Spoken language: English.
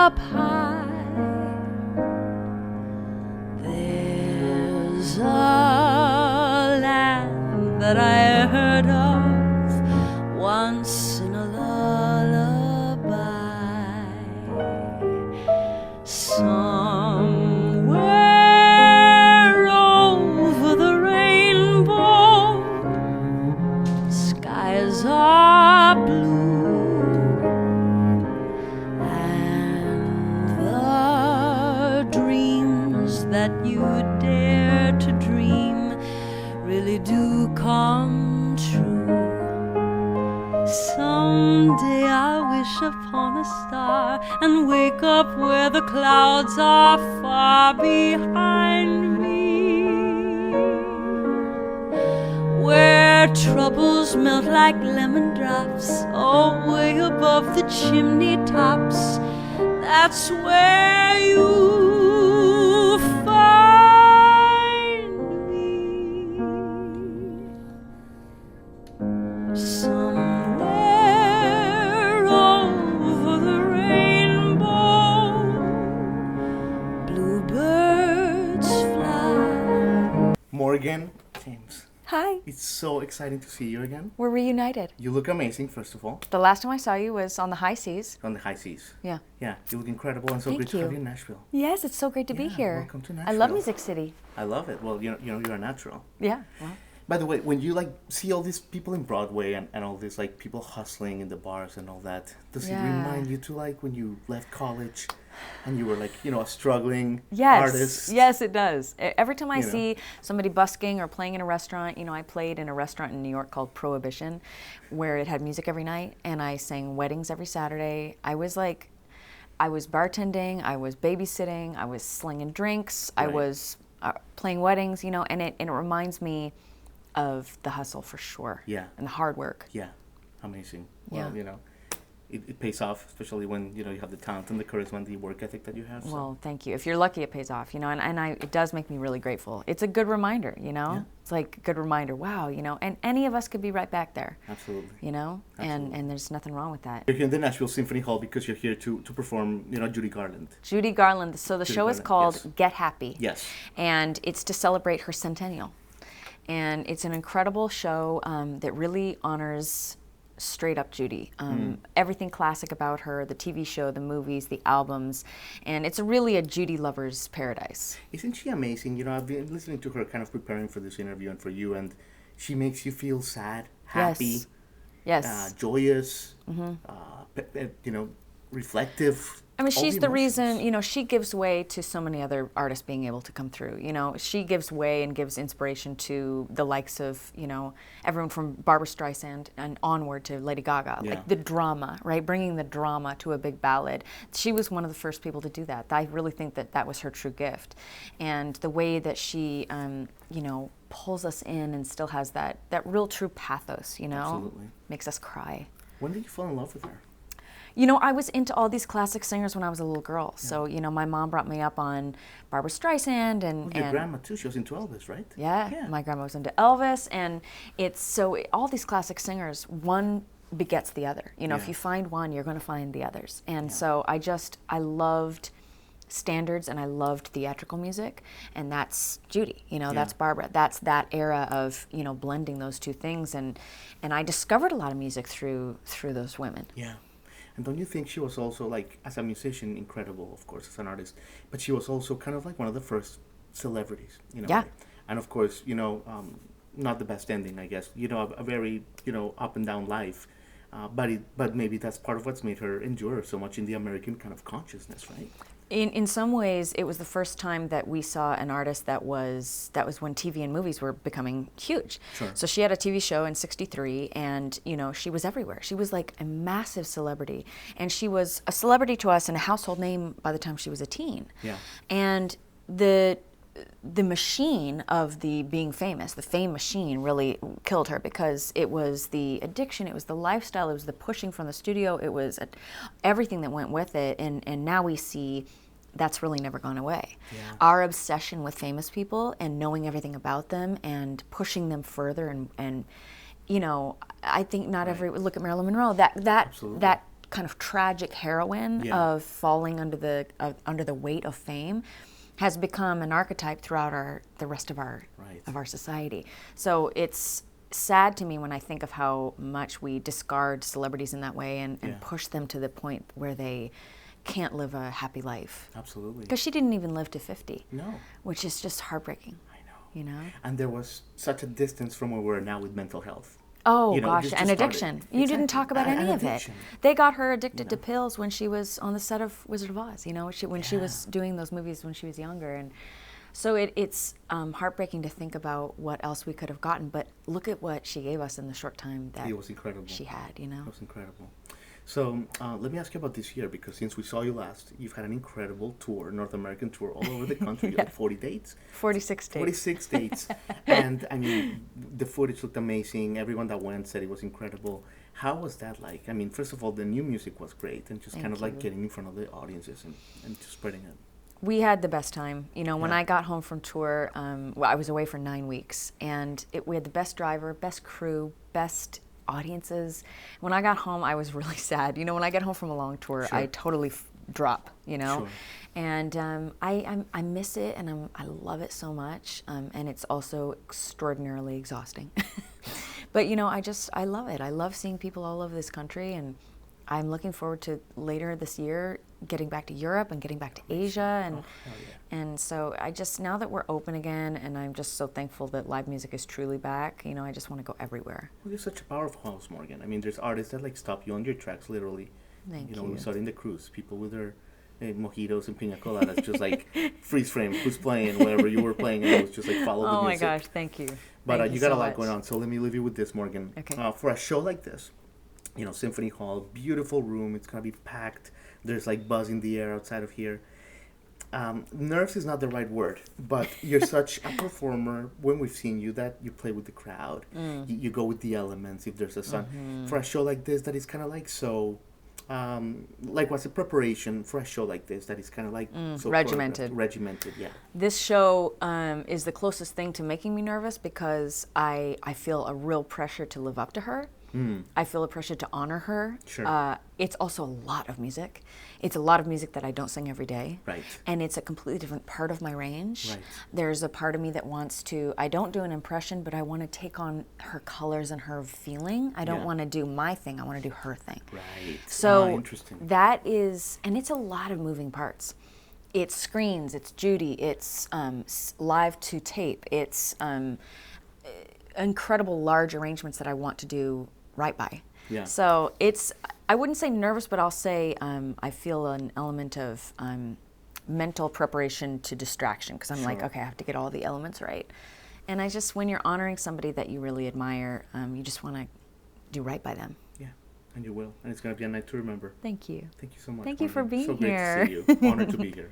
up high. There's a land that I heard of once in a lullaby. Somewhere over the rainbow, skies are blue, and the dreams that you dare to dream really do come true. Someday I wish upon a star and wake up where the clouds are far behind me, where troubles melt like lemon drops, way above the chimney tops. That's where you find me. Somewhere over the rainbow, bluebirds fly. Morgan, James, Hi. it's so exciting to see you again. We're reunited. You look amazing, first of all, The last time I saw you was on the high seas. on the high seas. Yeah. Yeah, you look incredible and so Thank great to have you. you in Nashville. Yes, it's so great to be Yeah, here. welcome to I love Nashville. Music City. I love it. Well, you're a natural. Yeah. Well, By the way, when you like see all these people in Broadway and all these like people hustling in the bars and all that, does it Yeah. remind you to like when you left college and you were like, a struggling yes. artist? Yes, it does. Every time I You know. see somebody busking or playing in a restaurant, I played in a restaurant in New York called Prohibition, where it had music every night, and I sang weddings every Saturday. I was bartending, I was babysitting, I was slinging drinks, I Right. was playing weddings, and it reminds me of the hustle for sure. Yeah. And the hard work. Yeah, amazing. Yeah. Well, it pays off, especially when, you have the talent and the charisma and the work ethic that you have. So. Well, thank you. If you're lucky, it pays off, it does make me really grateful. It's a good reminder, Yeah. It's like a good reminder, wow, and any of us could be right back there, Absolutely. and there's nothing wrong with that. You're here in the Nashville Symphony Hall because you're here to perform, Judy Garland. Judy Garland, so the Judy show is Garland, called yes. Get Happy. Yes. And it's to celebrate her centennial. And it's an incredible show that really honors straight up Judy. Everything classic about her, the TV show, the movies, the albums, and it's really a Judy lover's paradise. Isn't she amazing? I've been listening to her kind of preparing for this interview and for you, and she makes you feel sad, happy, Yes. joyous, reflective. I mean, all she's the emotions. reason, she gives way to so many other artists being able to come through. She gives way and gives inspiration to the likes of, everyone from Barbra Streisand and onward to Lady Gaga. Yeah. Like the drama, right? Bringing the drama to a big ballad. She was one of the first people to do that. I really think that was her true gift. And the way that she, pulls us in and still has that real true pathos, Absolutely. makes us cry. When did you fall in love with her? I was into all these classic singers when I was a little girl. Yeah. So, my mom brought me up on Barbra Streisand and... Your grandma, too. She was into Elvis, right? Yeah, my grandma was into Elvis. And all these classic singers, one begets the other. If you find one, you're going to find the others. And so I loved standards and I loved theatrical music. And that's Judy, that's Barbara. That's that era of, blending those two things. And I discovered a lot of music through those women. Yeah. And don't you think she was also, like, as a musician, incredible, of course, as an artist, but she was also kind of like one of the first celebrities, Yeah. And of course, not the best ending, I guess, a very, up and down life, but maybe that's part of what's made her endure so much in the American kind of consciousness, right? In some ways, it was the first time that we saw an artist that was when TV and movies were becoming huge. Sure. So she had a TV show in '63, and she was everywhere. She was like a massive celebrity, and she was a celebrity to us and a household name by the time she was a teen. Yeah. And the machine of the being famous, the fame machine, really killed her because it was the addiction, it was the lifestyle, it was the pushing from the studio, it was everything that went with it, and now we see that's really never gone away. Yeah. Our obsession with famous people and knowing everything about them and pushing them further and I think not every look at Marilyn Monroe, that Absolutely. that kind of tragic heroine Yeah. of falling under the weight of fame has become an archetype throughout the rest of our Right. society. So it's sad to me when I think of how much we discard celebrities in that way and Yeah. push them to the point where they can't live a happy life. Absolutely. Because she didn't even live to 50, No. which is just heartbreaking, I know. you know? And there was such a distance from where we're now with mental health. Oh, You know, gosh, this and just started. addiction. You didn't Exactly. talk about And any of it. addiction. They got her addicted to pills when she was on the set of Wizard of Oz, you know, when she Yeah. was doing those movies when she was younger. And so it's heartbreaking to think about what else we could have gotten, but look at what she gave us in the short time that It was incredible. she had, you know. It was incredible. So let me ask you about this year, because since we saw you last, you've had an incredible tour, North American tour, all over the country. You had 40 dates. 46 days. 46 dates. And I mean, the footage looked amazing. Everyone that went said it was incredible. How was that like? I mean, first of all, the new music was great, and just Thank kind of like you. getting in front of the audiences and just spreading it. We had the best time. You know, when Yeah. I got home from tour, I was away for 9 weeks, and we had the best driver, best crew, best audiences. When I got home, I was really sad. You know, when I get home from a long tour, Sure. I totally drop, you know. Sure. And I miss it, and I love it so much, and it's also extraordinarily exhausting. But, you know, I love it. I love seeing people all over this country, and I'm looking forward to later this year getting back to Europe and getting back to Asia, and Oh, hell yeah. and so now that we're open again, and I'm just so thankful that live music is truly back, you know, I just want to go everywhere. Well, you're such a powerful house, Morgan. I mean, there's artists that like stop you on your tracks, literally. Thank You know, we you. saw it in the cruise. People with their mojitos and pina coladas, just like freeze frame, who's playing, wherever you were playing, and it was just like follow the Oh my music. gosh, thank you. But Thank you got so a lot much. going on, so let me leave you with this, Morgan. Okay. For a show like this, you know, Symphony Hall, beautiful room, it's gonna be packed. There's like buzz in the air outside of here. Nerves is not the right word, but you're such a performer. When we've seen you, that you play with the crowd, you go with the elements. If there's a sun, for a show like this, that is kind of like so. Like what's the preparation for a show like this that is kind of like so regimented. Regimented, yeah. This show is the closest thing to making me nervous because I feel a real pressure to live up to her. I feel a pressure to honor her. Sure. It's also a lot of music. It's a lot of music that I don't sing every day. Right. And it's a completely different part of my range. Right. There's a part of me that wants to, I don't do an impression, but I want to take on her colors and her feeling. I don't Yeah. want to do my thing. I want to do her thing. Right. So interesting. that is, and it's a lot of moving parts. It's screens, it's Judy, it's live to tape, it's incredible large arrangements that I want to do right by. Yeah. So it's, I wouldn't say nervous, but I'll say I feel an element of mental preparation to distraction, because I'm like, Sure. okay, I have to get all the elements right. And I just, when you're honoring somebody that you really admire, you just want to do right by them. Yeah, and you will, and it's gonna be a night to remember. Thank you. Thank you so much. Thank you for Morgan. being so here. Great to see you. Honored to be here.